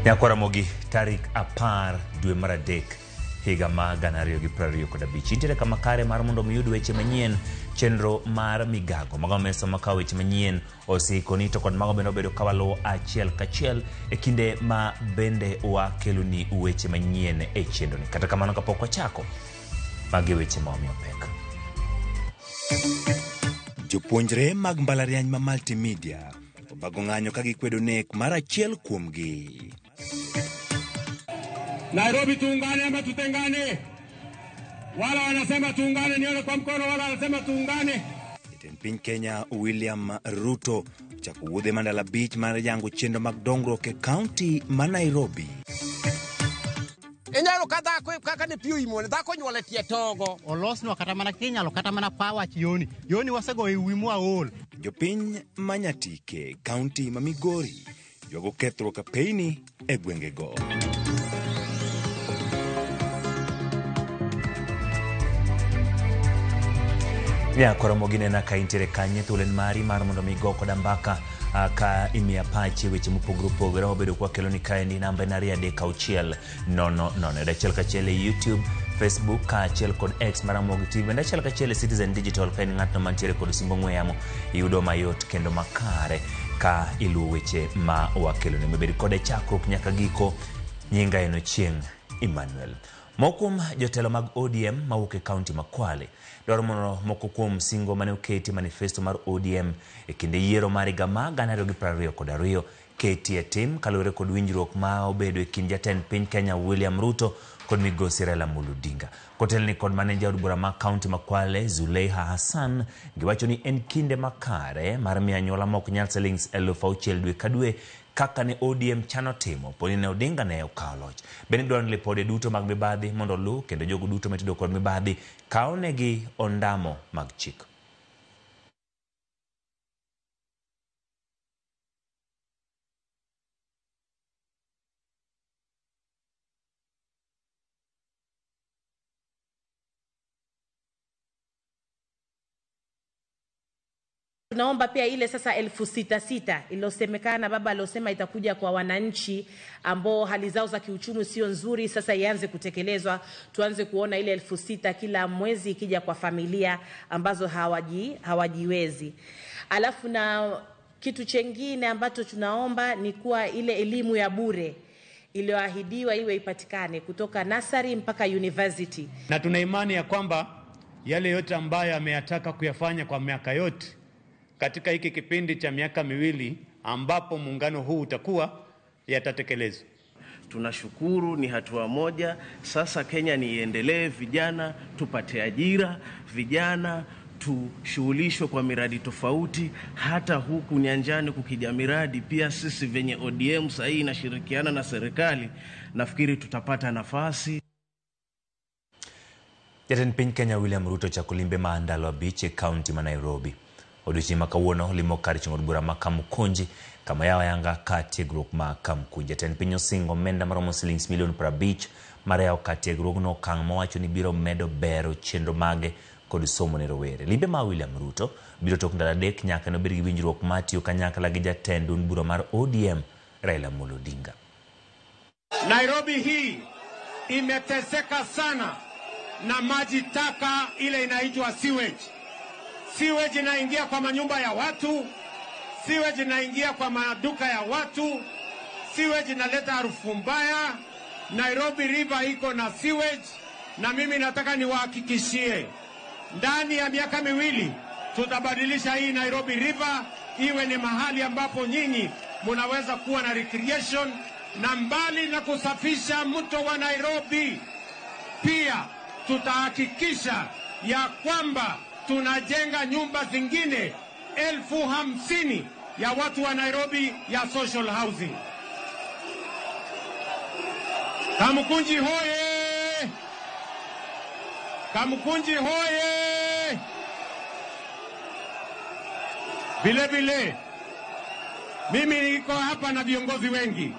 Nyakwamogi tarik 10 dwe mar adek higa ma 2025 intere kama kare mar mondo miyud weche manyien chenro mar migago mago mesa makawo weche manyien osikoni to kod mago bende obedo kawaluwo achiel kachiel e kinde ma bende wakeloni weche manyien e chenro ni. Kata kamano kapok wachako magi weche maomiyo pek. Jopuonjre mag mbalariany ma multimedia obago ng'anyo ka gikwedo nek mar achiel kuomgi. Nairobi tuungane ama tutengane? Wala wanasema tuungane, nione kwa mkono. Wala wanasema tuungane. Jatend piny Kenya William Ruto chako wuodhe Mandala Beach mar yango chenro mag dongruok e kaunti ma Nairobi. Inyalo kata kaka ne piyo imone dhako nyuole tie togo olosnwa kata mana kinyalo kata mana pawach yoni wasego e wimu aol. Jopiny Manyatike kaunti ma Migori jogo kethruok apeyni e gwengego. Nyakwamogi nena ka intere kanye thulen mari mar mondo migo koda mbaka ka imiya pachi weche mopogore opogore obedo kwa keloni kaendi namba en 23600 achiel kachiel e YouTube, Facebook kaachiel kod X mar Ramogi TV bende achiel kachiel e Citizen Digital ka en ng'atno mantiere kod simbo ong'we yamo iyudo mayot kendo makare ka iluwo weche ma wakeloni mabedi kode chakruok nyaka giko. Nyinga en Ochieng' Emmanuel. Mokum jotelo mag ODM mawuok e kaunti ma Kwale dwaro mondo moko kuom singo mane oketi manifesto mar ODM e kinde yiero mar higa ma 2022 keti e tim kaluwore kod winjruok ma obedo e kind jatend piny Kenya William Ruto kod migosi Raila Amolo Odinga. Kotelni kod maneja od bura ma kaunti ma Kwale Zuleiha Hassan giwacho ni en kinde makare mar miyo anyuola mok nyal shillings 6,000 dwe ka dwe kaka ne ODM chano timo poni ne Odinga ne okawo loch. Bende dwaro ni lipode duto mag mibadhi mondo lu kendo jogo duto matido kod mibadhi kaonegi ondamo mag chik. Tunaomba pia ile sasa 6,600 ilosemekana baba alosema itakuja kwa wananchi ambao hali zao za kiuchumi sio nzuri, sasa ianze kutekelezwa. Tuanze kuona ile 6,000 kila mwezi ikija kwa familia ambazo hawajiwezi. Alafu na kitu chengine ambacho tunaomba ni kuwa ile elimu ya bure iliyoahidiwa iwe ipatikane kutoka nursery mpaka university. Na tuna imani ya kwamba yale yote ambayo ameyataka kuyafanya kwa miaka yote katika hiki kipindi cha miaka miwili ambapo muungano huu utakuwa yatatekelezwa. Tunashukuru, ni hatua moja. Sasa Kenya ni iendelee, vijana tupate ajira, vijana tushughulishwe kwa miradi tofauti, hata huku nyanjani kukija miradi pia sisi venye ODM sahihi inashirikiana na serikali nafikiri tutapata nafasi. Jatend piny Kenya William Ruto chakulimbe maandalo abich e kaunti ma Nairobi. Odiochieng' ma kawuono limo kar chung'od bura ma Kamukunji kama yawa yanga ka tiegruok ma Kamukunji. Jatend piny osingo omenda maromo shillings milion 50 mar yawo ka tiegruokno okang' mowacho ni biro medo bero chenro mage kod somo ne rowere. Limbe ma William Ruto biro tok ndalo adek nyaka nobed gi winjruok matiyo kanyakla gi jatend duond bura mar ODM Raila Amolo Odinga. Nairobi hii imeteseka sana na maji taka ile inaitwa sewage. Sewage inaingia kwa manyumba ya watu, sewage inaingia kwa maduka ya watu, sewage inaleta harufu mbaya. Nairobi River iko na sewage, na mimi nataka niwahakikishie ndani ya miaka miwili tutabadilisha hii Nairobi River iwe ni mahali ambapo nyinyi mnaweza kuwa na recreation, na mbali na kusafisha mto wa Nairobi pia tutahakikisha ya kwamba tunajenga nyumba zingine 50,000 ya watu wa Nairobi ya social housing. Kamukunji hoye! Kamukunji hoye! Vile vile mimi niko hapa na viongozi wengi.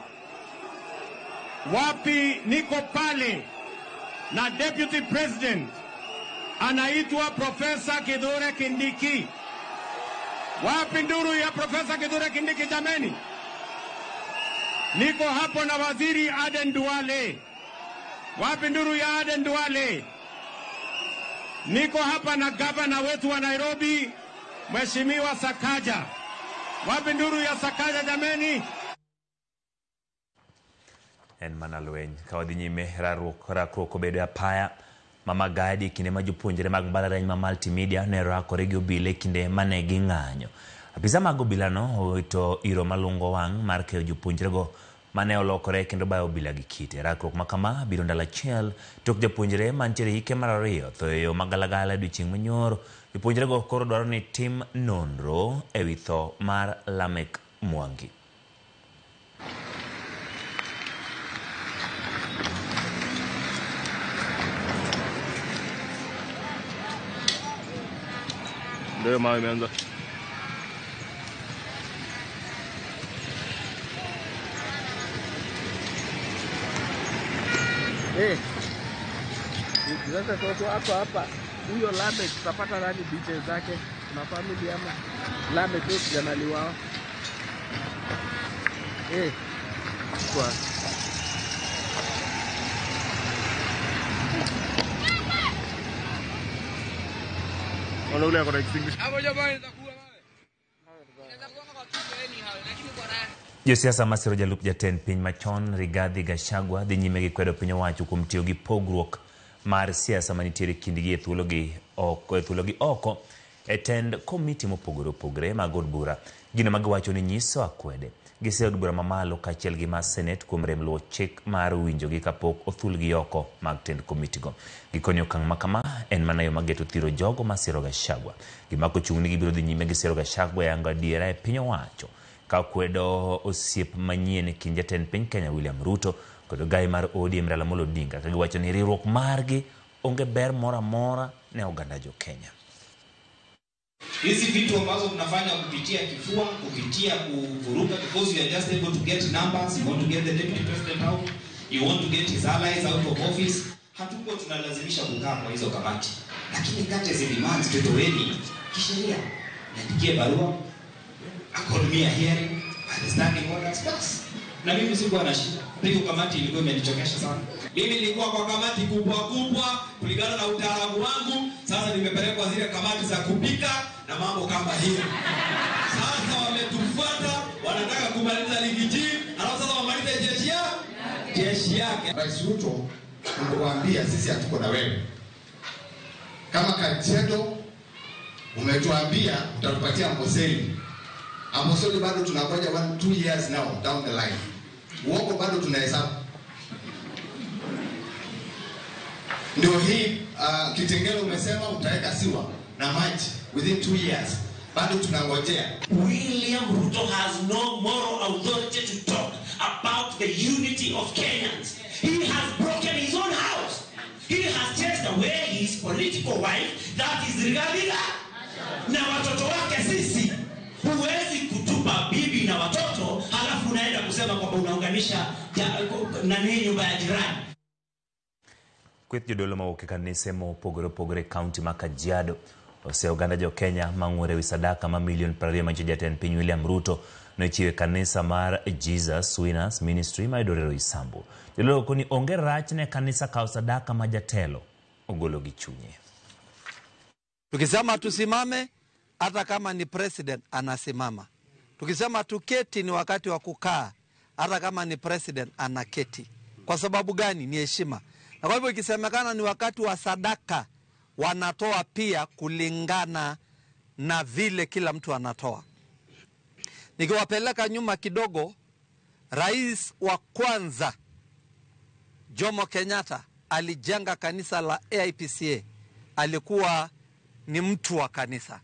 Wapi niko pale na Deputy President anaitwa Profesa Kithure Kindiki. Wapi nduru ya Profesa Kithure Kindiki jameni? Niko hapo na waziri Aden Duale. Wapi nduru ya Aden Duale? Niko hapa na gavana wetu wa Nairobi, Mheshimiwa Sakaja. Wapi nduru ya Sakaja jameni? En manalweny kawadhi nyime rakruok obedo apaya mama gadi kinde ma jopuonjre mag mbalariany ma multimedia ne rakore gi obila kinde mane ging'anyo. Apisa mag obila no owito iro malungo wang' mar keyo jopuonjrego mane olokore kendo bayo obila gi kite. Rakruok makama biro ndalo achiel tok jopuonjre mantiere hike mar 2 tho e yo magalagala odiechieng' manyoro. Jopuonjrego koro dwaro ni tim nonro e wi tho mar Lamek Mwangi. Ndio mawe imeanza. Sasa toto hapa huyo Lamek tutapata nani details zake? Na family ama Lamek tu janaliwao. Kwa Ona ule ako na extinguisher. hapo jamani nitakuwa mawe. Inaweza kuwa kwa kitu lakini kwa raha. Josiasa masiro jalup jatend piny machon Rigathi Gachagua dhi nyime gi kwedo piny owacho kuom tiyo gi pogruok mar siasa manitiere kindgi e thuologi oko e tend komiti mopogore opogore mag od bura. Gino magiwacho ni nyiso akwede gise od bura mamalo kaachiel gi mar Senate kuom rem luwo chik mar winjogi kapok othulgi oko mag tend komitigo. Gikoni okang' makama en mana yo mageto thiro jogo masiro Gachagua. Gimako chung' ni gibiro dhi nyime gi siro Gachagua yango adiera e piny owacho ka kwedo osiep manyien kind jatend piny Kenya William Ruto kod gai mar ODM Raila Amolo Odinga ka giwacho ni riwruok margi onge ber mora mora ne oganda jo Kenya. Hizi vitu ambazo tunafanya kupitia kifua, kupitia kuvuruga, because you are just able to get numbers, you want to get the deputy president out, you want to get his allies out of office. Hatuko tunalazimisha kukaa kwa hizo kamati. Lakini kati ya demands tutoweni kisheria. Niandikie barua, accord me a hearing, understanding what that's passed. Na mimi sikuwa na shida. Hiyo kamati ilikuwa imenichokesha sana. Mimi nilikuwa kwa kamati kubwa kulingana na utaalamu wangu. Sasa nimepelekwa zile kamati za kupika na mambo kama hiyo. Sasa wametufuata, wanataka kumaliza ligi G, alafu sasa wamalize jeshi yake. Rais Ruto anakuambia sisi hatuko na wewe. Kama Kajiado umetuambia utatupatia Amboseli. Amboseli bado tunangoja 2 years now down the line. Uongo bado tunahesabu. Ndio hii Kitengela umesema utaweka siwa na maji within 2 years. Bado tunangojea. William Ruto has no moral authority to talk about the unity of Kenyans. He has broken his own house. He has chased away his political wife, that is Rigathi. Na watoto wake sisi. Huwezi kutupa bibi na watoto halafu unaenda kusema kwamba unaunganisha nani nyumba ya jirani. Kweth jodolo mawuok e kanise mopogore opogore kaunti ma Kajiado ose oganda jo Kenya mang'ure wi sadaka ma milion 20 ma jatend piny William Ruto nochiwe kanisa mar Jesus Winners Ministry ma yudore Roysambu. Jodolo koni onge rach ne kanisa kao sadaka ma jatelo ogolo gi chunye. Tukisema tusimame hata kama ni president anasimama. Tukisema tuketi ni wakati wa kukaa hata kama ni president anaketi. Kwa sababu gani? Ni heshima. Na kwa hivyo ikisemekana ni wakati wa sadaka, wanatoa pia kulingana na vile kila mtu anatoa. Nikiwapeleka nyuma kidogo, rais wa kwanza Jomo Kenyatta alijenga kanisa la AIPCA. Alikuwa ni mtu wa kanisa.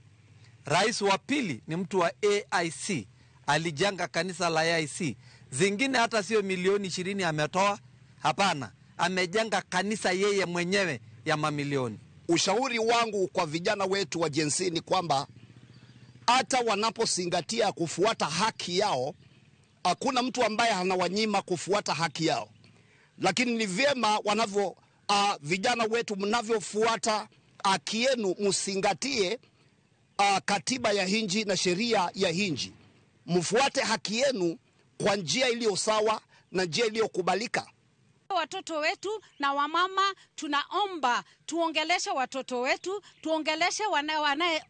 Rais wa pili ni mtu wa AIC. Alijenga kanisa la AIC. Zingine hata sio milioni 20 ametoa. Hapana. Amejenga kanisa yeye mwenyewe ya mamilioni. Ushauri wangu kwa vijana wetu wa Gen Z ni kwamba hata wanapozingatia kufuata haki yao, hakuna mtu ambaye anawanyima kufuata haki yao. Lakini ni vyema vijana wetu mnavyofuata haki yenu, msingatie katiba ya hinji na sheria ya hinji. Mfuate haki yenu kwa njia iliyo sawa na njia iliyokubalika. Watoto wetu na wamama, tunaomba tuongeleshe watoto wetu, tuongeleshe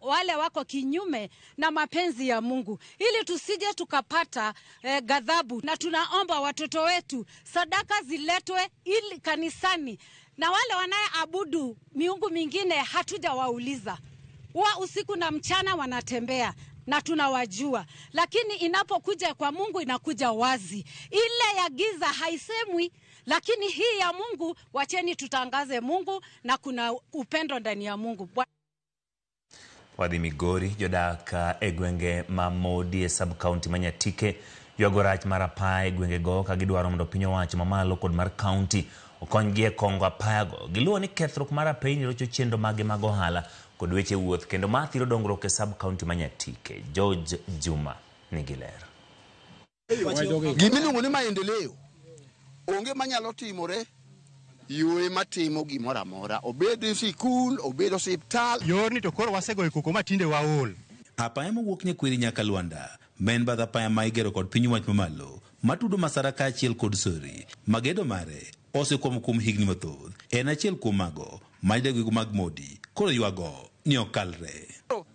wale wako kinyume na mapenzi ya Mungu, ili tusije tukapata ghadhabu. Na tunaomba watoto wetu sadaka ziletwe ili kanisani, na wale wanayeabudu miungu mingine hatujawauliza. Usiku na mchana wanatembea na tunawajua, lakini inapokuja kwa Mungu inakuja wazi. Ile ya giza haisemwi, lakini hii ya Mungu, wacheni tutangaze Mungu, na kuna upendo ndani ya Mungu. Wadhi Migori jodaka egwenge mamodi sub-county manyatike yogorach marapaya egwenge go kagidwaro mondo piny owacho mamalo kod mar county okonygie kongo apayago giluwo ni kethruok mar apeyni rocho chenro mage mag ohala kod weche wuoth kendo mathiro dongruok e sub-county manyatike. George Juma nigilero. Gimiluongo ni maendeleo onge manyalo timore yore matimo gimoro amora, obed sikul, obed osiptal. Yorni to koro wasego ikoko matinde waol. Apaya mowuok Nyakwiri nyaka Luanda, men badh apaya ma igero kod piny wach mamalo, matudo Masara kaachiel kod Sori, magedo mare osekwamo kuom higni mathoth. En achiel kuom mago majdegwego mag modi koro ywago ni okalre.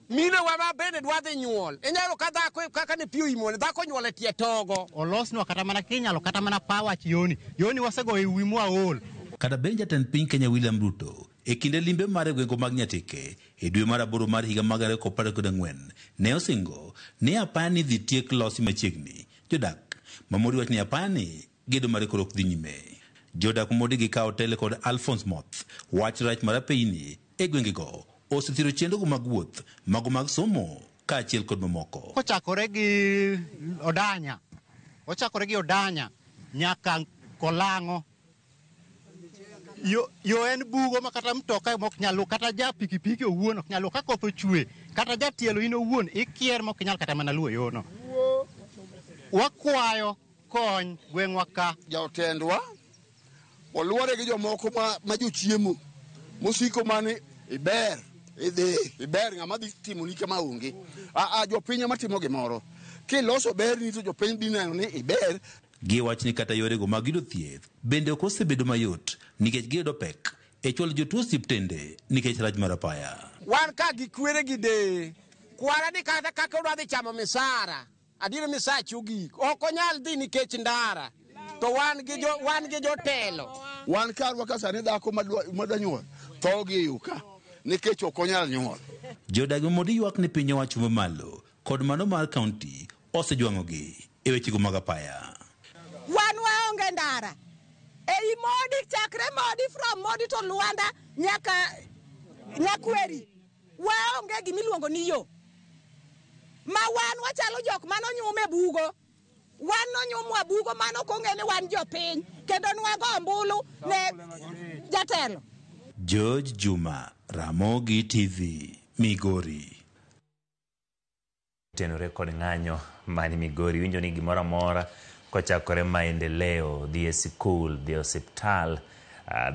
Mine wa bende dwadhi nyuol. Inyalo ka dhako kaka ne piyo imone, dhako nyuole tie togo. Olosnwa kata mana kinyalo kata mana pawach yoni wasego e wi mwaol. Kata bende jatend piny Kenya William Ruto e kinde limbe mare gwenge mag Nyatike e dwe mar 8 mar higa mag 2014 ne osingo ni apaya ni dhi tiek losi machiegni. Jodak mamodi wach ni apaya ni gedo mare koro ok dhi nyime. Jodak modi gi kawo tele kod Alphonse Moth wach rach mar apeyni e gwenge go osethiro chenrogo mag wuoth, mago mag somo kaachiel kod mamoko. Kochakore gi Odanya nyaka Kolango. Yo en bugo makata mtoka mok nyalo, kata ja pikipiki owuon ok nyalo, ka koth ochwe kata ja tielo in owuon ikier mok nyal kata mana luwo yono. Wakwayo kony gweng'wa ka. Jotendwa oluore gi jomoko ma jochiemo mosiko mane iber ng'ama dhi timo ni kama onge. Jopiny ema timo gimoro, kiloso ber ni to jopiny dhi neno ni iber. Giwach ni kata yorego mag yudo thieth bende ok osebedo mayot nikech giyudo pek e chwalo jotuo osiptende nikech rach mar apaya. Wan ka gikwere gide kwara ni kata kaka udwa dhi chamo misara, adier misachi ogik ok onyal dhi nikech ndara, to wan gi jotelo. Wan karwa ka sani dhako madwa nyuol tho gi yuka nikech ok onyal nyuol. Jodag modi ywak ni piny owacho mamalo kod mano mar kaunti osejwang'ogi e wechego mag apaya. Wan waonge ndara ei modi, chakre modi from modi to Luanda nyaka Nyakweri waonge gimiluongo ni yo. Ma wan wachalo jok manonyume bugo, wan nonyumwa bugo mano konge ni wan jopiny kendo nwago ombulu ne jatelo. George Juma, Ramogi TV, Migori. Tenore kod ng'anyo mani Migori winjo ni gimoro amora kochakore maendeleo, dhi e sikul, dhi e osiptal,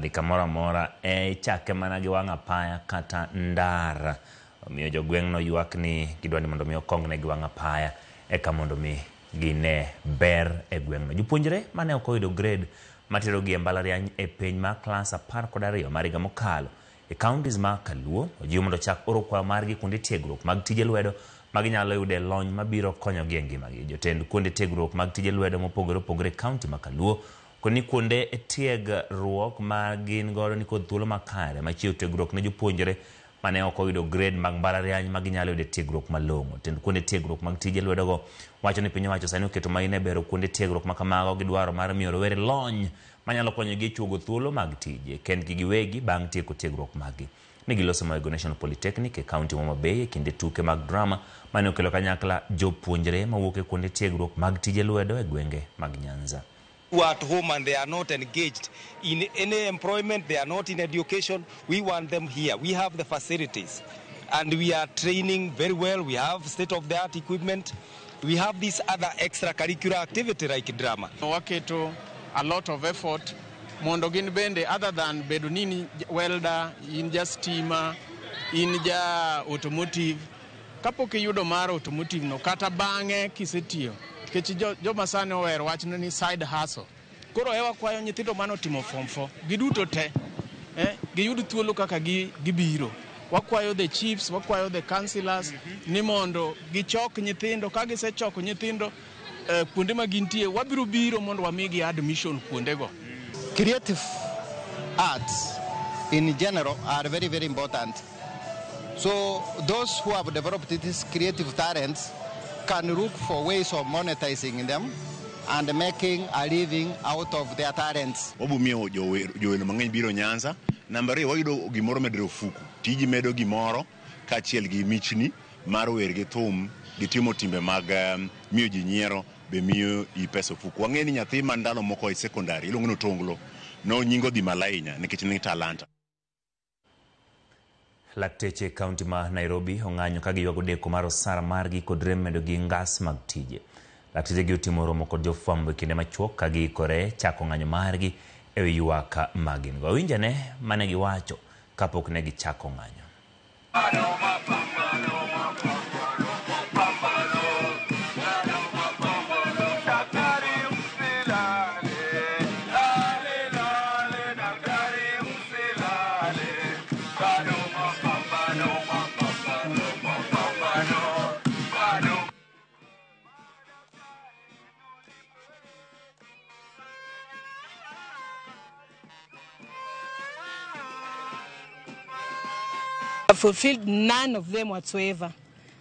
dhi kamoro amora chake mana gi wang' apaya kata ndara. Omiyo jogweng'no ywak ni gidwani mondo mi okong ne gi wang' apaya eka mondo mi gine ber e gweng'no. Jopuonjre mane ok oyudo grade matero gi e mbalariany e piny ma klas 12 mar higa mokalo e counties ma Kaluo ojiwo mondo chak oro kwayo margi kuonde tiegruok mag tije lwedo maginyalo yude lony mabiro konyogi e ngimagi. Jotend kuonde tiegruok mag tije lwedo mopogore opogore kaunti ma Kaluo koni kuonde tiegruok ma gin godo ni kod thuolo makare machiwo tiegruok ne jopuonjre mane ok oyudo grade mag mbalariany maginyalo yude tiegruok malong'o. Tend kuonde tiegruok mag tije lwedogo wacho ni piny owacho sani oketo maine bero kuonde tiegruok ma kamago gi dwaro mar miyo rowere lony manyalo konyogi chuogo thuolo mag tije kendgi giwegi bang' tieko tiegruok maggi. Ni giloso Mayigo National Polytechnic e kaunti ma Homa Bay e kinde tuke mag drama mane okelo kanyakla jopuonjre mawuok e kuonde tiegruok mag tije lwedo e gwenge mag Nyanza. Who are at home and they are not engaged in any employment, they are not in education, we want them here. We have the facilities and we are training very well. We have state-of-the-art equipment. We have this other extracurricular activity like drama. Waketo a lot of effort mondo gin bende other than bedo nini welder, in just steamer, in ja automotive. Kapok iyudo mar automotive no kata bang'e kisetiyo kech joma sani ower wachno ni side hustle. Koro ewa kwayo nyithindo mano timo form 4 giduto te giyud thuolo kaka gibiro. Wakwayo the chiefs, wakwayo the councillors ni mondo gichok nyithindo, ka gisechoko nyithindo kuonde ma gintie, wabiro biro mondo wamigi admission kuondego. Creative arts in general are very, very important. So those who have developed these creative talents can look for ways of monetizing them and making a living out of their talents. Wabumio jowelo mang'eny biro Nyanza. Namba 2 wayudo gimoro medro fuku. Tiji medo gimoro kaachiel gi michni mar wer gi thum gi timo timbe mag miyo ji nyiero be miyo i pesa fuku. Wang'eni nyathi man ndalo moko e secondary iluongo no Tonglo no nyingo dhi malainya nikech ni talanta. Lakteche kaunti ma Nairobi ong'anyo ka giywago deko mar osara margi kod rem medo gi ngas mag tije. Lakteche gi otimo romo kod jofwambo e kinde machuok ka giikore chako ng'anyo margi e wi ywak magin. Wawinjane mane giwacho kapok ne gichako ng'anyo. Fulfilled none of them whatsoever.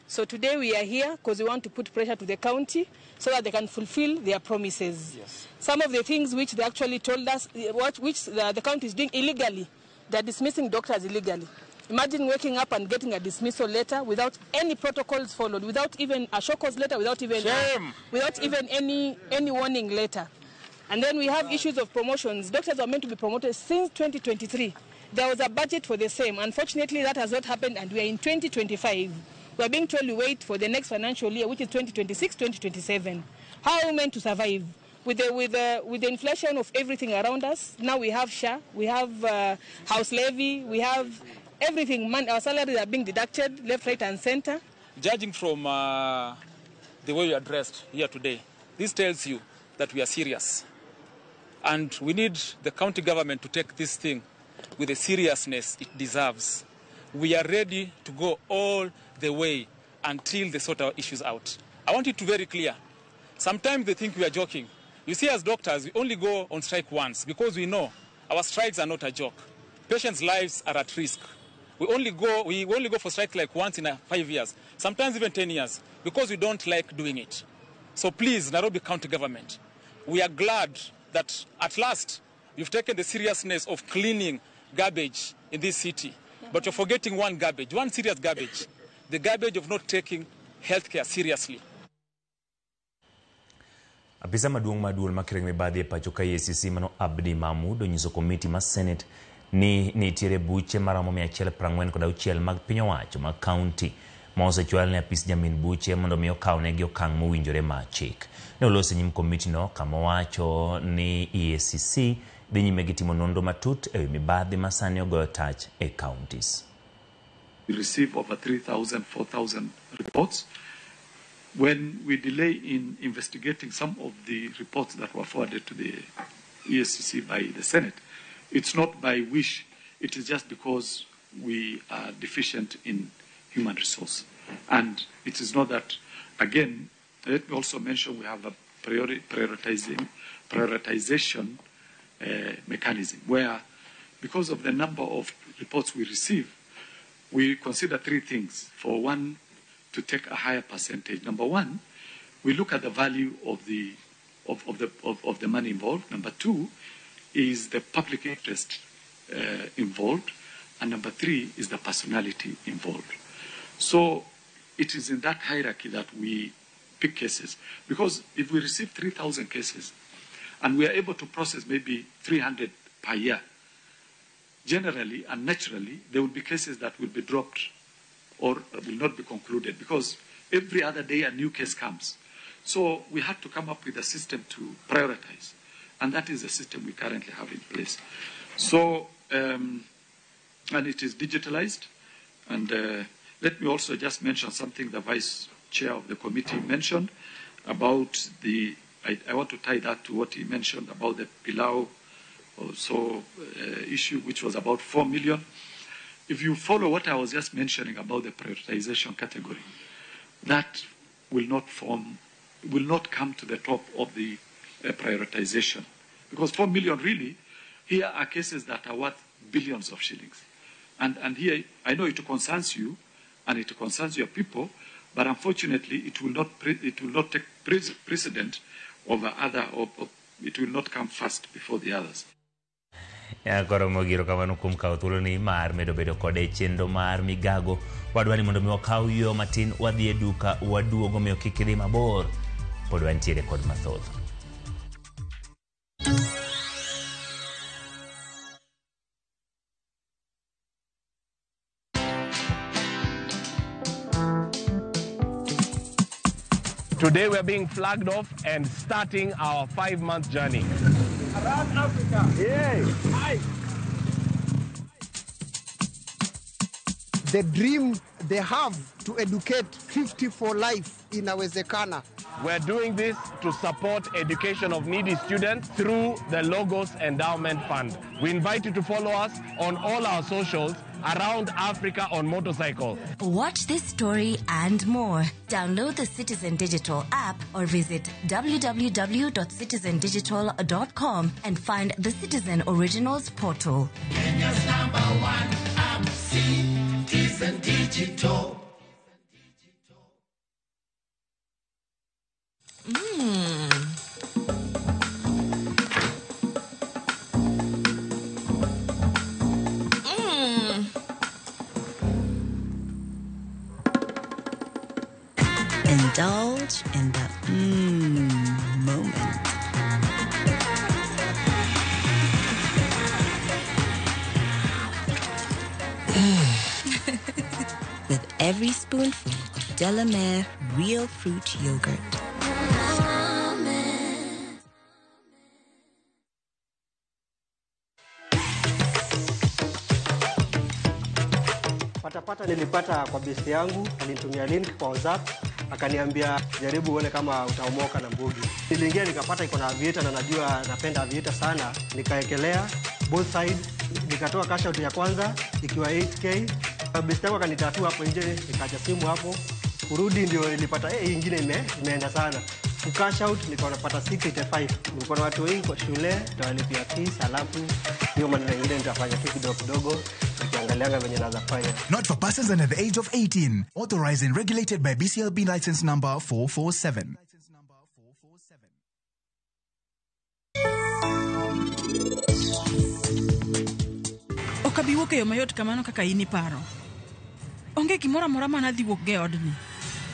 So today we are here because we want to put pressure to the county so that they can fulfill their promises. Yes. Some of the things which they actually told us, which the county is doing illegally, they're dismissing doctors illegally. Imagine waking up and getting a dismissal letter without any protocols followed, without even a show cause letter, without even any warning letter. And then we have issues of promotions. Doctors are meant to be promoted since 2023. There was a budget for the same. Unfortunately, that has not happened, and we are in 2025. We are being told to wait for the next financial year, which is 2026-2027. How are we meant to survive? With the inflation of everything around us, now we have SHA, we have house levy, we have everything. Our salaries are being deducted left, right, and center. Judging from the way we are dressed here today, this tells you that we are serious. And we need the county government to take this thing with the seriousness it deserves. We are ready to go all the way until they sort our issues out. I want it to be very clear. Sometimes they think we are joking. You see, as doctors, we only go on strike once because we know our strikes are not a joke. Patients' lives are at risk. We only go for strike like once in 5 years, sometimes even 10 years, because we don't like doing it. So please, Nairobi County Government, we are glad that at last you've taken the seriousness of cleaning garbage in this city. But you're forgetting one serious garbage, the garbage of not taking healthcare seriously. Apisa maduong' makireng mibadhi e pacho ka EACC mano Abdi Mahmoud onyiso komiti ma Senate ni nitiere buche maromo 146 mag piny owacho mag kaunti ma osechwal ne apis jamin buche mondo mi okawnegi okang' mowinjore ma chik. Ne oloso nyim komiti no kama owacho ni EACC dhi nyime gi timo nonro matut e wi mibadhi ma sani ogoyo tach e counties. We receive over 3,000, 4,000 reports. When we delay in investigating some of the reports that were forwarded to the EACC by the Senate, it's not by wish, it is just because we are deficient in human resource. And it is not that, again, let me also mention we have a prioritization mechanism where, because of the number of reports we receive, we consider three things for one to take a higher percentage. Number one, we look at the value of the money involved. Number two is the public interest involved, and number three is the personality involved. So it is in that hierarchy that we pick cases, because if we receive 3,000 cases and we are able to process maybe 300 per year, generally and naturally there will be cases that will be dropped or will not be concluded, because every other day a new case comes. So we had to come up with a system to prioritize, and that is the system we currently have in place. So, and it is digitalized. And let me also just mention something the Vice Chair of the committee mentioned about the, I want to tie that to what he mentioned about the Pilau also issue, which was about 4 million. If you follow what I was just mentioning about the prioritization category, that will not come to the top of the prioritization. Because 4 million really, here are cases that are worth billions of shillings. And here, I know it concerns you, and it concerns your people, but unfortunately, it will not take precedent over other, or it will not come first before the others. Koro mogiro kamano kum kawo thuolo ni mar medo bedo kode chenro mar migago wadwani mondo mi wakaw yo matin wadhi e duka waduogo miyo kik idhi mabor pod wantiere kod mathoth. Today we're being flagged off and starting our 5-month journey. Around Africa. Yay! Hi. The dream they have to educate 50 for life inawezekana. We're doing this to support education of needy students through the Logos Endowment Fund. We invite you to follow us on all our socials around Africa on motorcycle. Watch this story and more. Download the Citizen Digital app or visit www.citizendigital.com and find the Citizen Originals portal. Kenya's #1 app, Citizen Digital. Indulge in the moment. With every spoonful of Delamere real fruit yogurt. Patapata nilipata kwa besti yangu, alinitumia link kwa WhatsApp, akaniambia jaribu uone kama utaomoka na mbugi. Niliingia nikapata iko na aviator na najua napenda aviator sana, nikaekelea both side, nikatoa cash out ya kwanza ikiwa 8k. Besti yangu akanitatua hapo nje, nikaacha simu hapo. Kurudi ndio nilipata hii nyingine imeenda sana. Cash out nilikuwa napata 685. Nilikuwa na watu wengi kwa shule, nitawalipia fees, alafu hiyo maneno mengine nitafanya tu kidogo kidogo. Not for persons under the age of 18. Authorized and regulated by BCLB license number 447. Okabiwoke yo mayot kamano kaka ini paro. Onge gimora mora mana dhi wuok ge odni.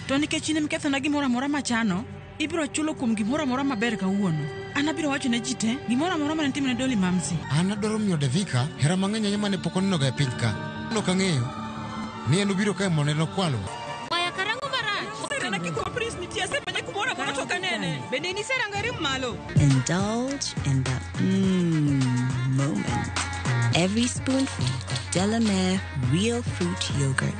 To nikech ne mketho na gimora mora machano, ibiro chulo kuom gimora mora maber kawuono. Ana biro wacho ne jite gimora mora mane timne Dolly Mamsi. Ana dwaro miyo Devika hera mang'eny ahinya mane pok oneno ga e piny ka. No kang'eyo ni en ubiro kae mondo nokwalo. Waya karango marach. Sana kikuwa prince nitie semanya kumora mora toka nene. Bende ni sera ngari malo. Indulge in the moment. Every spoonful of Delamere real fruit yogurt.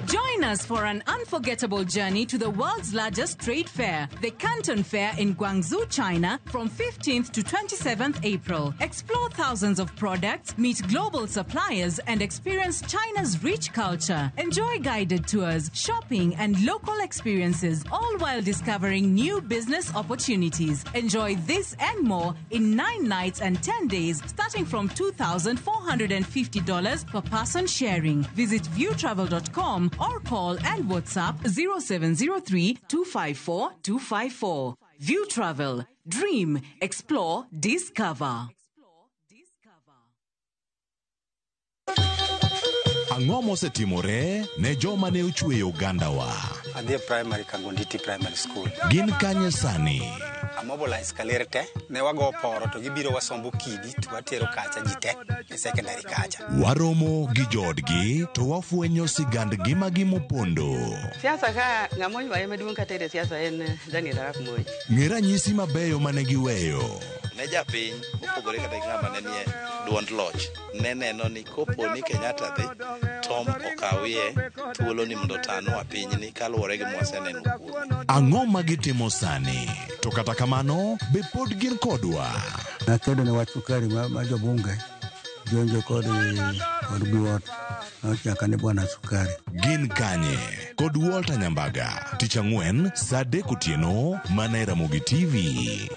Join us for an unforgettable journey to the world's largest trade fair, the Canton Fair in Guangzhou, China, from 15th to 27th April. Explore thousands of products, meet global suppliers, and experience China's rich culture. Enjoy guided tours, shopping, and local experiences, all while discovering new business opportunities. Enjoy this and more in 9 nights and 10 days, starting from $2,450 per person sharing. Visit viewtravel.com or call and WhatsApp 0703-254-254. View Travel. Dream. Explore. Discover. Ang'o mosetimore ne joma ne ochweyo Ugandawa? Adhi primary Kangonditi Primary School. Gin kanye sani? Amobilize kalerte ne wago poro to gibiro wasombo kidi to watero kacha jite e secondary kacha. Waromo gi jodgi to wafwenyo sigandgi magimopondo. Siasa ka ng'amo ywaye maduong' kata e siasa en Daniel Arap Moi. Ng'e ranyisi mabeyo mane giweyo. Ne japiny opogore kata ng'ama ne nie duond loch ne neno ni kopo ni Kenyatta dhi Tom okawie thuolo ni mondo tanwa pinyni kaluwore gi mwaseneno kuome. Ang'o ma gitimo sani? To kata kamano, be pod gin kodwa? Nakedo ne wach sukari ma jobunge jonjo kod Biwott nochaka ne bwana sukari. Gin kanye kod Walter Nyambaga, tich ang'wen saa 3 otieno mana e Ramogi TV.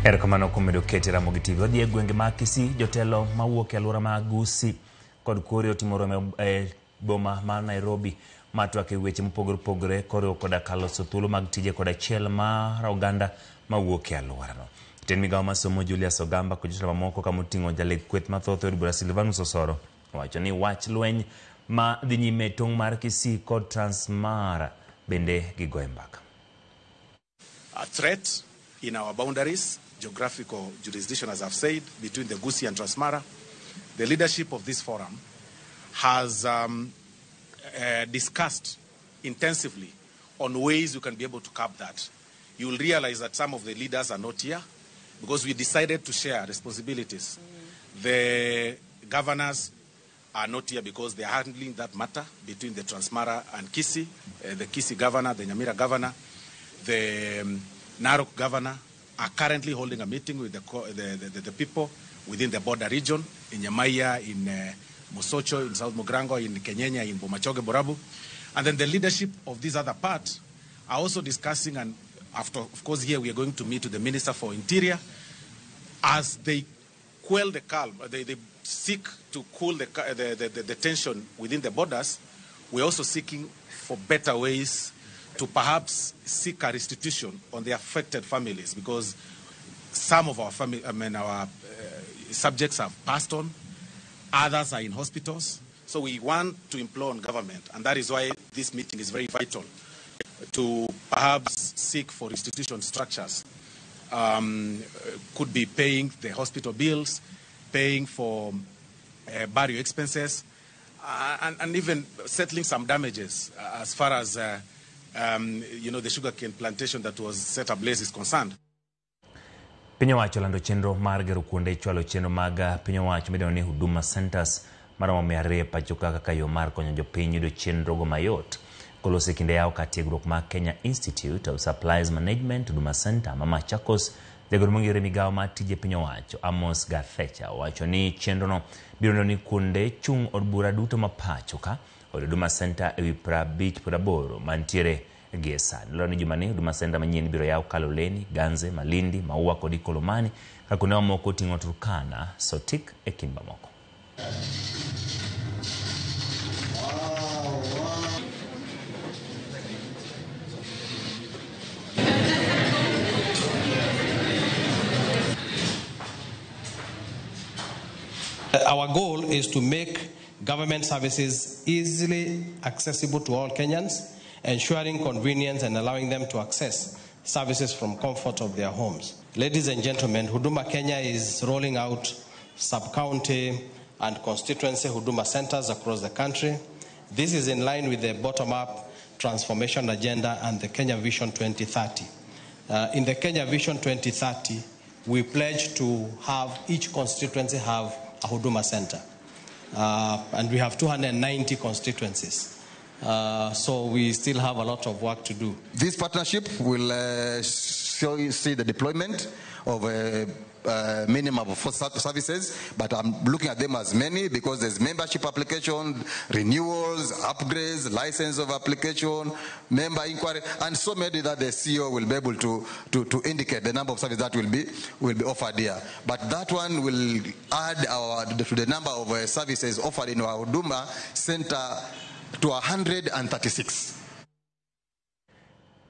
Erokamano kuom medo kete Ramogi TV. Wadhi e gwenge mag Kisii, jotelo mawuok e alwora mag Gusii kod Kuria otimo romo e boma ma Nairobi matwak e weche mopogore opogore koriwo koda kaloso thuolo mag tije kod achiel mar oganda mawuok e alworano. Jatend migawo mar somo Julius Ogamba kod jotelo mamoko ka moting'o jaleg kweth mathoth od bura Silvanus Osoro wacho ni wach lweny ma dhi nyime e tong' mar Kisii kod Transmara bende gigoe mbaka. A threat in our boundaries, geographical jurisdiction, as I've said, between the Gusii and Transmara. The leadership of this forum has discussed intensively on ways we can be able to curb that. You will realize that some of the leaders are not here because we decided to share responsibilities. The governors are not here because they are handling that matter between the Transmara and Kisii. The Kisii governor, the Nyamira governor, the Narok governor are currently holding a meeting with the people within the border region, in Nyamaiya, in Mosocho, in South Mogrango, in Kenyenya, in Bomachoge, Borabu. And then the leadership of this other part are also discussing, and after, of course, here we are going to meet with the Minister for Interior as they quell the calm, they seek to cool the tension within the borders. We're also seeking for better ways to perhaps seek a restitution on the affected families, because some of our subjects have passed on, others are in hospitals. So we want to implore on government, and that is why this meeting is very vital, to perhaps seek for restitution structures. Could be paying the hospital bills, paying for burial expenses, and even settling some damages as far as the sugarcane plantation that was set ablaze is concerned. Piny owacho lando chenro mar gero kuonde chwalo chenro mag piny owacho midendo ni Huduma Centers maromo 200 pacho kaka yo mar konyo jopiny yudo chenro go mayot. Kolose kinde yawo ka tiegruok mar Kenya Institute of Supplies Management Huduma Center ma Machakos, jagoro mong'ere migawo mar tije piny owacho Amos Gathecha wacho ni chenrono biro neno ni kuonde chung' od bura duto ma pacho ka od Huduma Center ewi 58 mantiere gie sani. Loro ni jumani Huduma Center manyien biro yawo Kaloleni, Ganze, Malindi, Maua kod Ikolomani ka kuonde mamoko oting'o Turkana, Sotik e kind mamoko. Our goal is to make government services easily accessible to all Kenyans, ensuring convenience and allowing them to access services from comfort of their homes. Ladies and gentlemen, Huduma Kenya is rolling out sub-county and constituency Huduma centers across the country. This is in line with the bottom-up transformation agenda and the Kenya Vision 2030. In the Kenya Vision 2030, we pledge to have each constituency have a Huduma center. And we have 290 constituencies. So we still have a lot of work to do. This partnership will see the deployment of a minimum of 4 services, but I'm looking at them as many because there's membership application, renewals, upgrades, license of application, member inquiry, and so many that the CEO will be able to indicate the number of services that will be offered here. But that one will add to the number of services offered in our Huduma Center to 136.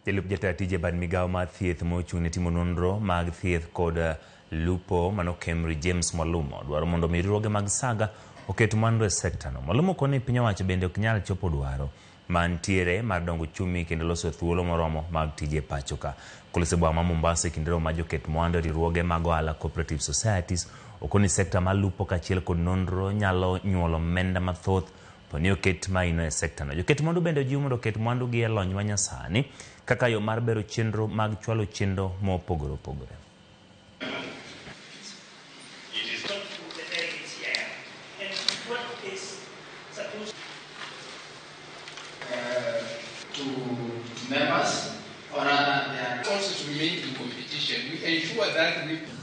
Jalup jatend tije bad migawo mar thieth mochung' ne timo nonro mag thieth kod lupo mano Kemri James Mwalumo dwaro mondo riwruoge mag saga oket mwandu e sekta no. Mwalumo koni piny owacho bende ok nyal chopo dwaro mantiere mar dongo chumi kendo loso thuolo moromo mag tije pacho ka. Kolose bwa ma Mombasa kinde ro ma joket mwandu riwruoge mag ohala cooperative societies okoni sekta mar lupo kachiel kod nonro nyalo nyuolo omenda mathoth poni oket maino e sekta no. Joket mwandu bende ojiw mondo oket mwandu gi e lony manyasani kaka yo mar bero chenro mag chwalo chenro mopogore opogore.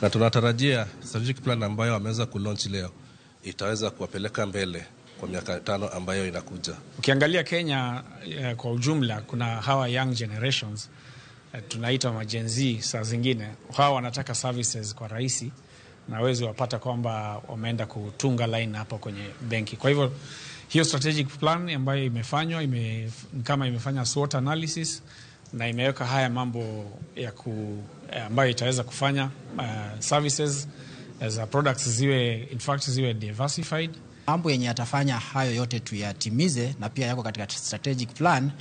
Na tunatarajia strategic plan ambayo wameweza kulaunch leo itaweza kuwapeleka mbele kwa miaka 5 ambayo inakuja. Ukiangalia Kenya kwa ujumla kuna hawa young generations tunaita ma Gen Z, saa zingine hawa wanataka services kwa rahisi na wezi wapata kwamba wameenda kutunga line hapo kwenye benki. Kwa hivyo hiyo strategic plan ambayo imefanywa kama imefanya SWOT analysis na imeweka haya mambo ya ambayo itaweza kufanya services as a products ziwe diversified. Mambo yenye atafanya hayo yote tuyatimize na pia yako katika strategic plan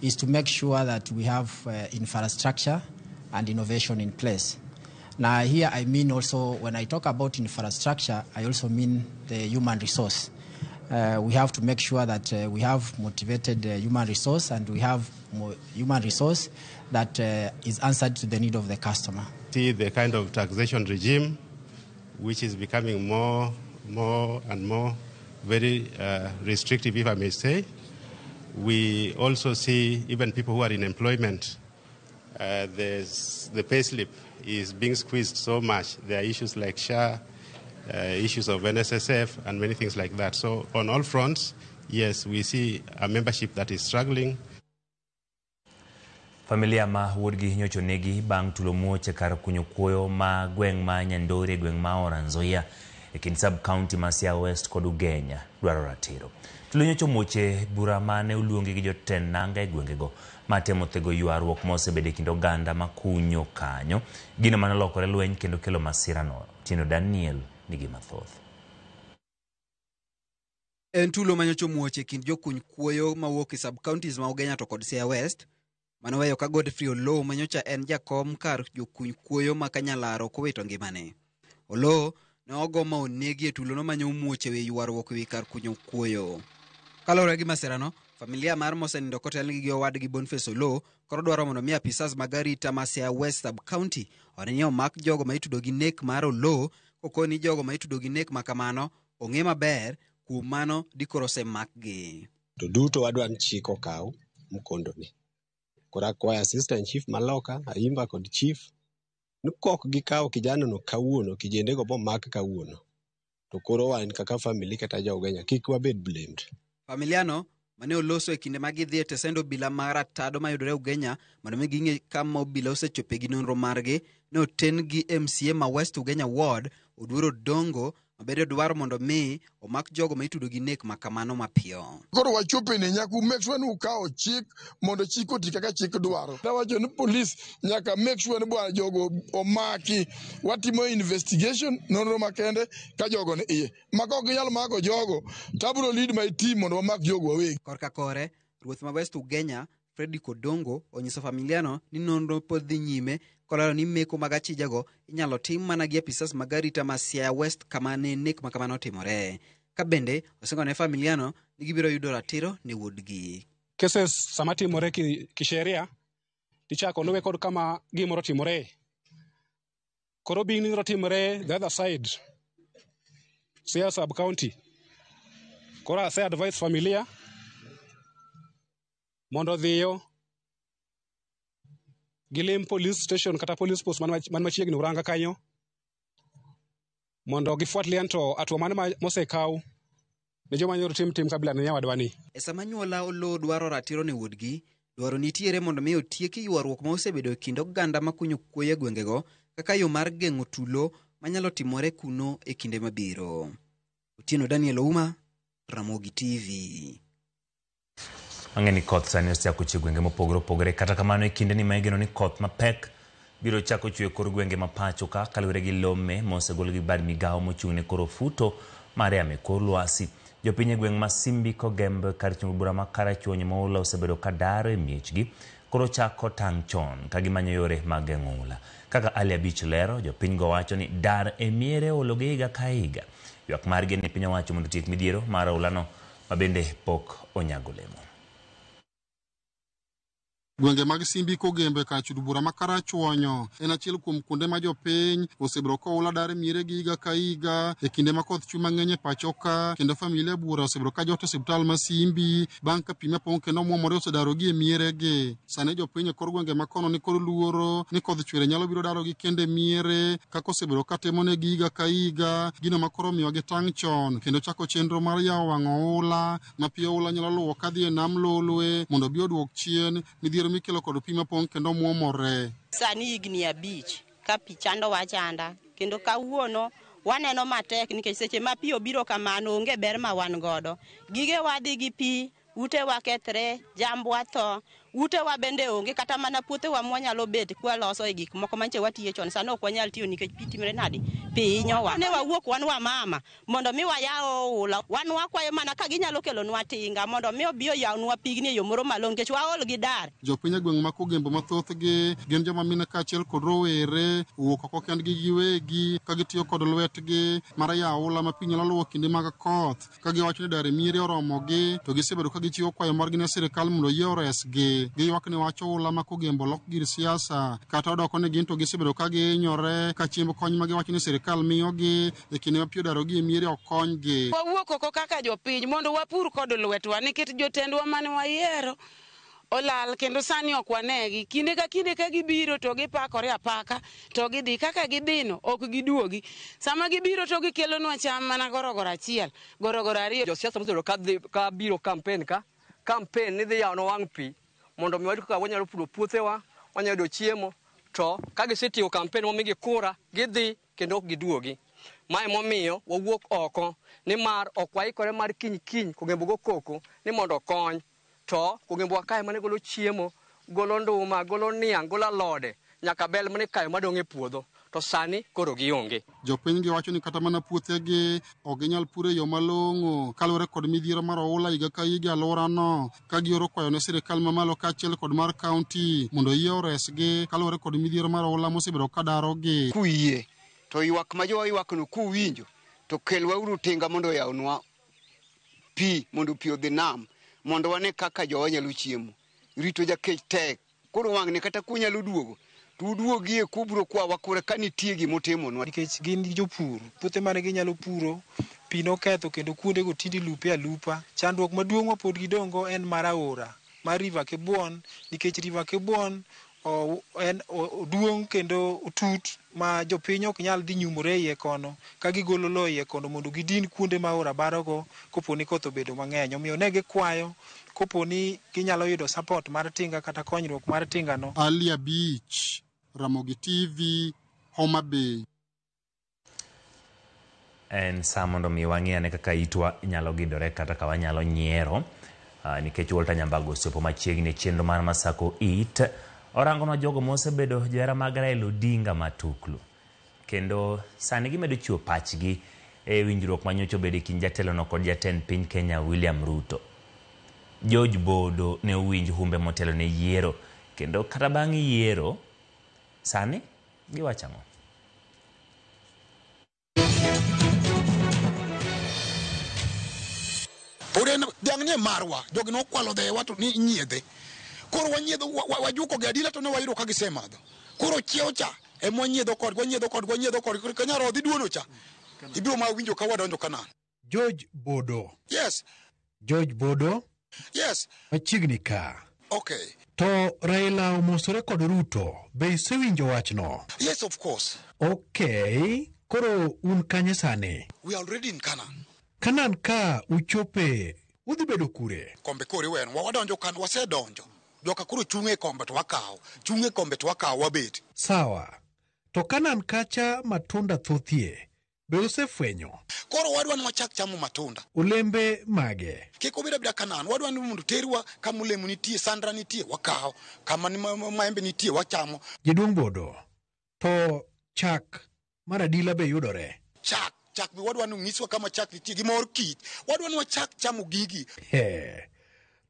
is to make sure that we have infrastructure and innovation in place. Now here I mean also when I talk about infrastructure, I also mean the human resource. We have to make sure that we have motivated human resource and we have human resource that is answered to the need of the customer. See the kind of taxation regime which is becoming more and more very restrictive, if I may say. We also see even people who are in employment, the pay slip is being squeezed so much. There are issues like SHA, issues of NSSF and many things like that. So on all fronts, yes, we see a membership that is struggling. Familia ma wuodgi nyocho negi bang' tulo muoche kar kunyo kuoyo ma gweng' ma Nyandore gweng' ma Trans Nzoia e kind sub county ma Siaya West kod Ugenya dwaro ratiro. Tulo nyocho muoche bura mane uluongi gi jotend nanga e gwengego matemo thego ywaruok mosebede e kind oganda ma kunyo kanyo gino mane lokore lweny kendo kelo masirano. Tino Daniel nigi mathoth. En tulo manyocho muoche kind jokuny kuoyo mawuok e sub counties ma Ugenya to kod Siaya West. Manoweyo ka Godfrey Oloo manyocha en jakom kar jokuny kuoyo ma Kanyalaro kowito ngimane. Oloo ne ogo ma onegi e tulo no manyo muoche we ywaruok wi kar kunyo kuoyo. Kalore gi masirano, familia mar mosenindo kotelnegi gi owadgi Boniface Oloo koro dwaro mondo mi apisas magarita ma Siaya West sub county orinyo mak jogo ma itudo gi nek mar Oloo kokoni jogo ma itudo gi nek makamano ong'e maber kuom mano dikoro osemakgi. To duto wadwan chiko kaw mkondo ni. Kora kwa assistant chief maloka, Ayimba kod chief, nukok gikaw kijana no kawuono, kijende go mak kawuono. To koro wan kaka family kata ja Ugenya kik wabed blamed. Familiano mane oloso e kinde magidhi e tesendo obila mar atado mayudore Ugenya mondo mi ging'e kama obila osechope gi nonro margi ne oten gi MCA ma West Ugenya Ward Oduoro Dongo mabedo dwaro mondo mi omak jogo ma itudo gi nek makamano mapiyo. Koro wachope ne nyaku make sure ni ukawo chik mondo chik oti kaka chik dwaro. Dawacho ni police nyaka make sure ni bwana jogo omaki watimo investigation nonro makende ka jogo ne iye. Mako ginyalo mako jogo tabro lead my team mondo wamak jogo wawegi. Korka kore ruoth ma West Ugenya Fredrick Odongo onyiso familiano ni nonro pod dhi nyime kolaro ni meko mag achijago inyalo tim mana gi apisas magarita ma Siaya West kama ne nek makamano timore. Ka bende osengone familiano ni gibiro yudo ratiro ne wuodgi. Cases sama timore kisheria tichako luwe kod kama gimoro timore. Koro being ni timore the other side Siaya sub county. Koro ase advise familia mondo dhiyo gilim police station kata police post man machiegni Uranga kanyo mondo gifuatli anto atwa man mosekaw ne joma nyoro tim kabila ne nyawadwani. E sama nyuola Oloo dwaro ratiro ne wuodgi, dwaro nitiere mondo mi otieki ywaruok ma osebedo e kind oganda makunyo kuoyo gwengego kaka yo mar geng'o tulo manyalo timore kuno e kinde mabiro. Otieno Daniel Ouma, Ramogi TV. Ang'eni koth sani osechako chwe gwenge mopogore opogore kata kamano e kinde ni maigeno ni koth mapek biro chako chwe kor gwenge mapacho ka kaluwore gi lome mosegol gi bad migawo mochung'ne koro futo mar yamo kor lwasi. Jopiny e gweng' ma Simbi Kogembe kar chungo bura ma Karachuonyo Moula osebedo ka daro e miechgi koro chako tang' chon ka gimanyo yore mag geng'o ula. Kaka Ali Abich lero, jopiny go wacho ni dar e miere ologi higa ka higa. Ywak margi ni piny owacho mondo tiek midhiero mar ulano mabende pok onyago lemo. Gwenge mag Simbi Kogembe ka chudubura makarachuonyo en achiel kuom kuonde ma jopiny osebiro koula dare miere gi higa ka higa e kinde ma koth chwe mang'eny e pacho ka, kendo familia buora osebiro ka jot e osiptal ma Simbi bang' ka pi mapong' kendo muomore osedarogi e mieregi. Sani jopiny e kor gwenge ma kono ni kod luoro ni kodh chwere nyalo biro darogi kende miere kaka osebiro ka timonegi higa ka higa, gino ma koro miyo gitang' chon kendo chako chenro mar yawo wang' oula ma pi oula nyalo luwo kadhi e nam Lolwe mondo bi oduok chien midhiero mikelo kod pi mapong' kendo muomore. Sani higni 5 ka pi chando wachanda kendo kawuono waneno matek nikech seche ma pi obiro kamano onge ber ma wan godo. Gige wadhi gi pi, ute wa kethre, jambwa tho, ute wa bende onge kata mana puothe wa mwanyalo bet kwa loso e gik moko manche watiye chon sano ok wanyal tiyo nikech pi timre nadi pinyo wa. Ne wawuok wan wa mama mondo mi wayawo oula, wan wakwayo mana ka ginyalo kelo nwa tinga mondo mi obiyo yawnwa pigni e yo moro malo nikech waol gi dar. Jopiny e gweng' ma Kogembo mathothgi gin joma mine kaachiel kod rowere wuok oko kendgi giwegi ka gitiyo kod lwetgi mar yawo oula ma pi nyalo luwo kinde mag koth ka giwacho ni dare miere oromogi to gisebedo ka gichiwo kwayo margi ne sirikal mondo yie oresgi. Giywak ni wacho oula ma Kogembo lok gir siasa kata odoko ni gin to gisebedo ka gihinyore ka chiemb kony ma giwacho ni sirikal miyogi e kinde ma pi odarogi e miere okonygi. Wawuok oko kaka jopiny mondo wapur kod lwetwa nikech jotendwa mane wayiero olal kendo sani ok wanegi. Kinde ka gibiro to gipakore apaka to gidhi kaka gidhino ok giduogi. Sama gibiro to gikelonwa cham mana gorogoro achiel, gorogoro ariyo. Josiasa mosebiro ka biro kampen ni dhi yawo wang' pi mondo mi wayud kaka wanyalo puro puothewa, wanyalo yudo chiemo, to ka gisetieko kampen momigi kura gidhi kendo ok giduogi. Mae momiyo wawuok oko nimar ok waikore mar kiny Kogembo go koko ni mondo kony. To Kogembo wa kae mane golo chiemo, golo nduma, golo niang', golo alode, nyaka bel mane kayo madong' e puodho. To sani koro gionge. Jopiny giwacho ni kata mana puothegi ok ginyal puro e yo malong'o kaluwore kod midhiero mar oula higa ka higa alworano, ka gioro kwayo ne sirikal mamalo kaachiel kod mar kaunti mondo yie oresgi kaluwore kod midhiero mar oula mosebedo ka darogi. Kuyie to ywak ma jowa ywakno kuwinjo to kelwauru tinga mondo oyawnwa pi mondo pi odhi nam mondo wane kaka jowa nyalo chiemo. Rito jakech tek, koro wang'ne kata kunyalo duogo tuduogie kubro kwa wakore ka nitie gimotimonwa nikech gin jopur puothe mane ginyalo puro pi noketho kendo kuonde go tindi lupe alupa. Chandruok maduong' ma pod gidongo en mar aora mar River Kibwon nikech River Kibwon en oduong' kendo otut ma jopiny ok nyal dhi nyumore iye kono ka gigolo lo iye kono mondo gidin kuonde ma aora barogo koponi koth obedo mang'eny. Omiyo ne gikwayo koponi ginyalo yudo support mar tinga kata konyruok mar tingano. Alia Beach, Ramogi TV, Homa Bay. En sa mondo mi wang'iyane kaka itwa inyalo gidore kata ka wanyalo nyiero nikech Walter Nyambago osiepo machiegni chenro mar Masako It orangono jogo mosebedo johera mag Raila Odinga matuklu kendo sani gimedo chiwo pachgi e winjruok manyocha obedo e kind jatelono kod jatend piny Kenya William Ruto. George Bodo ne owinj humbe motelo ne yiero kendo kata bang' yiero sani giwacho ang'o? Oren dang'ne marwa jogi nokwalo dhewa to ni nyiedhe. Koro wanyiedho wajuko gi adila to ne wayudo ka gisemadho. Koro chiewo cha ema wanyiedho kod kanya rodhi duono cha ibiro ma winjo ka wadonjo Kanaan. George Bodo. Yes. George Bodo. Yes. Machiegni ka. Okay. To Raila omosore kod Ruto, be isewinjo wachno? Yes, of course. Okay. Koro un kanye sani? We are already in Canaan. Kanaan ka uchope, udhi bedo kure? Kombe kore wen, wadonjo kan wasedonjo. Joka kuro chunge kombe to wakaw. Chunge kombe to wakaw wabet. Sawa. To Kanaan kacha matunda thothie. Be usefwenyo? Koro wadwa ni wachak chamo matunda. Olembe mage? Kiko bida Kanaan, wadwa ni mundu terwa kama olemo nitie, sandra nitie, wakaw. Kama ni maembe nitie, wachamo. Jaduong' Bodo, to chak maradila be yudore? Chak bi wadwa ni ng'iswa kama chak nitie gi mor kich. Wadwa ni wachak chamo gigi.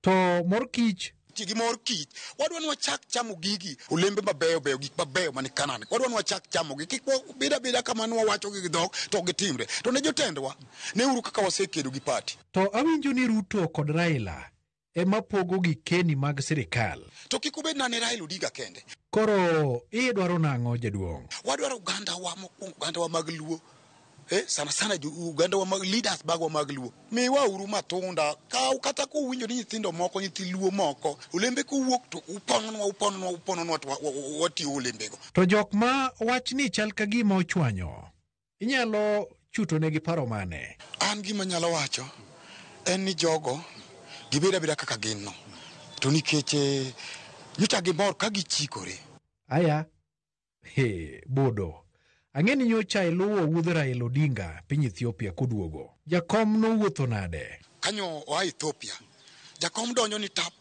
To mor kich Gimor kich wadwan wachak chamo gigi olembe mabeyo beyo gik mabeyo mani Kanani wadwan wachak chamo gi kik bida kamano wawacho gi dhok to gitimre to ne jotendwa ne uru kaka wasekedo gi party to awinjo ni Ruto kod Raila ema pogo gi keni mag sirikal to kik ubed nane Raila Odinga kende koro idwaro nang'o jaduong' wadwaro Uganda wa mag Luo sana Uganda wa mag leaders bagwa mag Luo miwa uru matunda kata ko winjo ni nyithindo moko nyithi Luo moko olembe ko wuok to upononwa wati olembego to jok ma wach ni chal ka gima ochwanyo inyalo chuto ne gi paro mane an gima nyalo wacho en ni jogo gibeda kaka ginno to nikech nyocha gimor ka gichikore aya bodo ang'eni nyocha iluwo wuodh Raila Odinga piny Ethiopia koduogo jakom nowuotho nade kanyo oa Ethiopia jakom donjo ni tap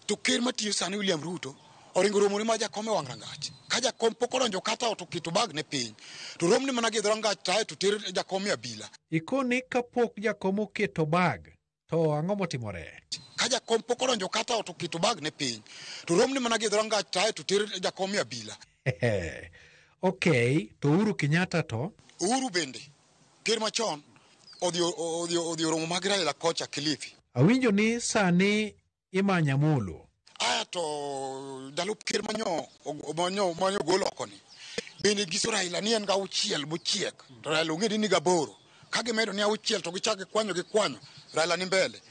to ker matiyo sani William Ruto oringo romone ma jakom e wang' rangach ka jakom pok odonjo kata oketo bag ne piny to romne mana gi rangach tae to ter jakom e abila ikoni kapok jakom oketo bag to ang'o motimore ka jakom pok odonjo kata oketo bag ne piny to romne mana gi rangach tae to ter jakom e abila Okay, to Uhuru Kenyatta to? Uhuru bende. Ker machon odhi romo mag Raila kocha Kilifi. Awinjo ni sani imanya molo. Aya to dalup ker manyo golo koni. Bende giso Raila ni en ga uchiel mochiek. To Raila ong'e ni ga boro. Ka gimedo ni uchiel to gichake kwanyo Raila ni mbele.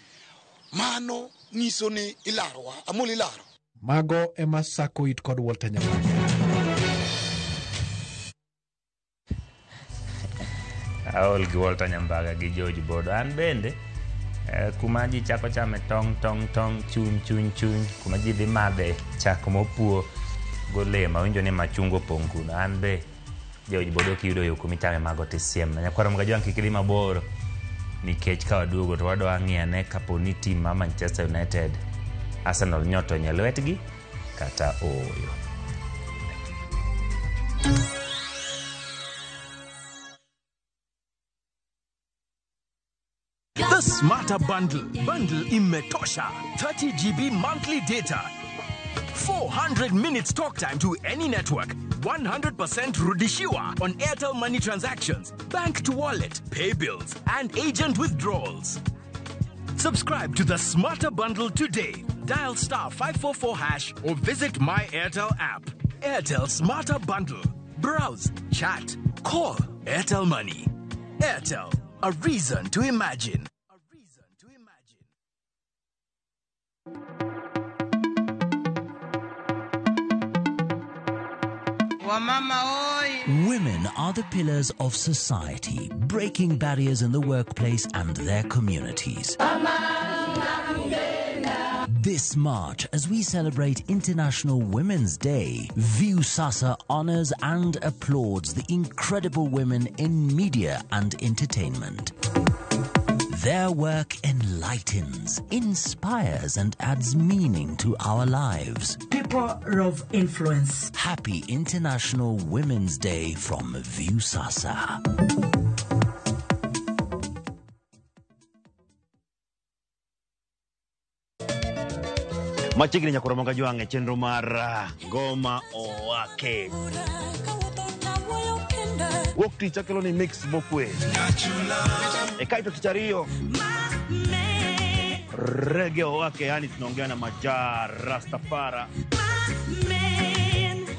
Mano nyiso ni ilarwa, amul ilaro. Mago ema sako it kod Walter Nyamanga. Aol gi Walter Nyambaga gi George Bodo an bende kuma ji chako chame tong chuny kuma ji dhi madhe chak mopuo golema winjo ni machungo pongkuno an be George Bodo kiyudo yo kuma ichame mago tisiem na nyakwara mga joang kik dhi mabor nikech ka waduogo to wadwa ng'iane kapo ni tim ma Manchester United Arsenal nyoto nye lwetgi kata oyo. The Smarter Bundle. Bundle imetosha. 30 GB monthly data. 400 minutes talk time to any network. 100% rudishiwa on Airtel Money transactions, bank to wallet, pay bills, and agent withdrawals. Subscribe to the Smarter Bundle today. Dial *544# or visit My Airtel app. Airtel Smarter Bundle. Browse, chat, call. Airtel Money. Airtel. A reason to imagine. Women are the pillars of society, breaking barriers in the workplace and their communities. This March, as we celebrate International Women's Day, Viusasa honors and applauds the incredible women in media and entertainment. Their work enlightens, inspires, and adds meaning to our lives. People of influence. Happy International Women's Day from Viusasa. Machigni nyakoro mga joang chenro mar Goma Owake. Wok ticha kelo ni mix bokwe. Kaito tichario. Reggae Owake, yani tunaongea na Majar Rastafara.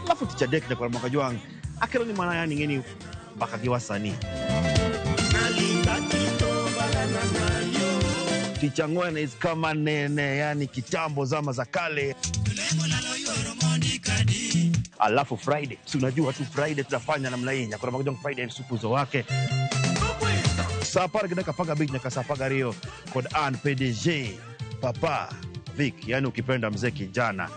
Lafu ticha dek nyakoro mga joang akelo ni mana yani ngeni bakagiwa sani. Ticha Ngwena is kama nene, yani kitambo zama za kale. Alafu Friday, si unajua tu Friday tutafanya namna hii. Nyakora mga joang Friday supu zo wake. Sapara kidaka paga big nyaka sapaga rio kod an PDG Papa Vic, yani ukipenda mzee kijana.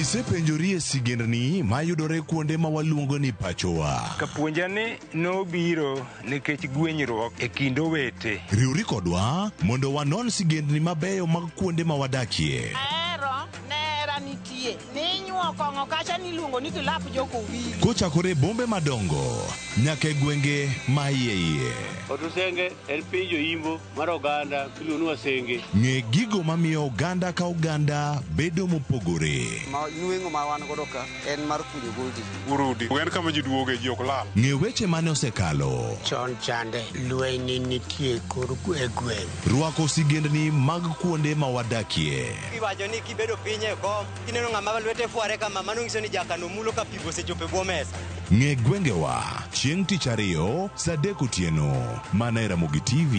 Ise penjorie sigendni mayudore kuonde ma waluongo ni pachowa. Kapuonjani nobiro nikech gwenyruok e kind owete. Riwri kodwa mondo wanon sigendni mabeyo mag kuonde ma wadakie. Nera nitie. Ninyuoko Orango kacha niluongo ni kilap joko wili. Kochakore bombe madongo nyaka e gwenge ma iye. Otusenge en piny joimbo mar oganda iluongo ni wasenge. Ng'e gigo mamiyo oganda ka oganda bedo mopogore. Nueng'o ma wan godo ka en mar kunyo goldi. Urudi. En kama ji duoge ji ok lal. Ng'e weche mane osekalo. Chon chande lweny nitie kor gweng'. Rwako sigendni mag kuonde ma wadakie. Iwacho ni kibedo piny e kom, kineno ng'ama lwete fuare kama mano nyiso ni jakano mulo ka pigo sechope bwo mesa. Ng'e gwengewa chieng' tich ariyo saa 3 otieno mana e Ramogi TV.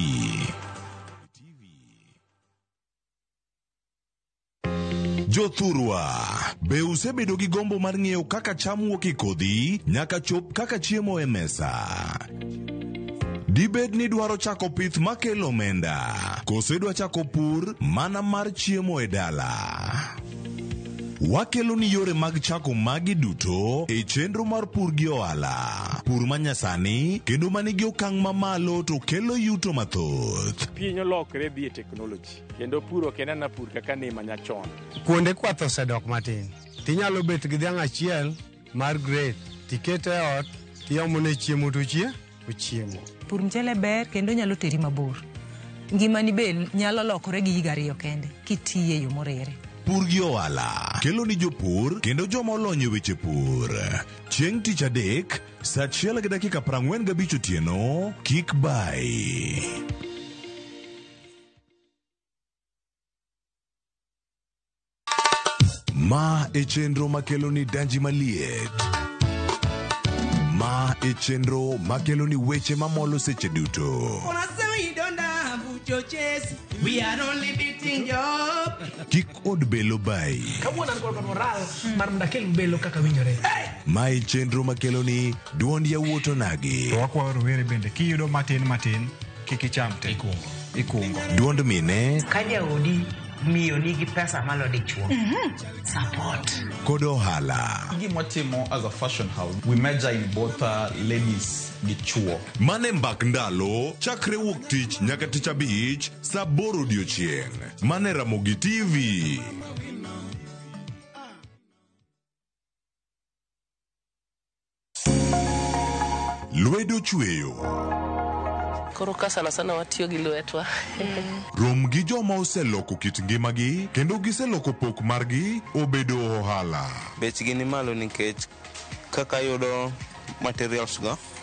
Jothurwa, be usebedo gi gombo mar ng'eyo kaka cham wuok e kodhi nyaka chop kaka chiemo e mesa? Dibed ni dwaro chako pith makelo omenda, kose dwa chako pur mana mar chiemo e dala? Wakelo ni yore mag chako magi duto e chenro mar pur gi ohala. Pur manyasani kendo manigi okang' mamalo to kelo yuto mathoth. Piny olokre dhi e teknoloji kendo pur ok en ana pur kaka ne manyachon. Kuonde kwath osedok matin. Tinyalo bet gi dhiang' achiel mar grade, tikete ot, tiomone chiemo to ochiemo. Pur mchele ber kendo nyalo teri mabor. Ngimani be nyalo lokore gi higa 2 kende kitiye e yo morere. Pur gi ohala kelo ni jopur kendo joma olony e weche pur. Chieng' tich adek saa 1:45 otieno, kik bai. Ma e chenro makelo ni danji maliet. Ma e chenro makelo ni weche mamolo seche duto. We are only beating job. Kik od belo bai. Kawuono an kod moral mar ndakel belo kaka winjore. Ma e chenro makelo ni duond yawuoto nagi. To wakwayo rowere bende kiyudo matin kik icham te. Ikungo. Duond mine. Ka jaodi miyo nigi pesa malo dichuo. Support. Kod ohala. Gimotimo as a fashion house, we measure in both ladies gi chuo. Mane mbak ndalo chakre wuok tich nyaka tich abich saa 8 odiochieng'. Mane Ramogi TV. Lwedo chweyo. Koro ka sana watiyo gi lwetwa. Rom gi joma oseloko kit ngimagi kendo giseloko pok margi obedo ohala. Bechgi ni malo nikech kaka yudo materials go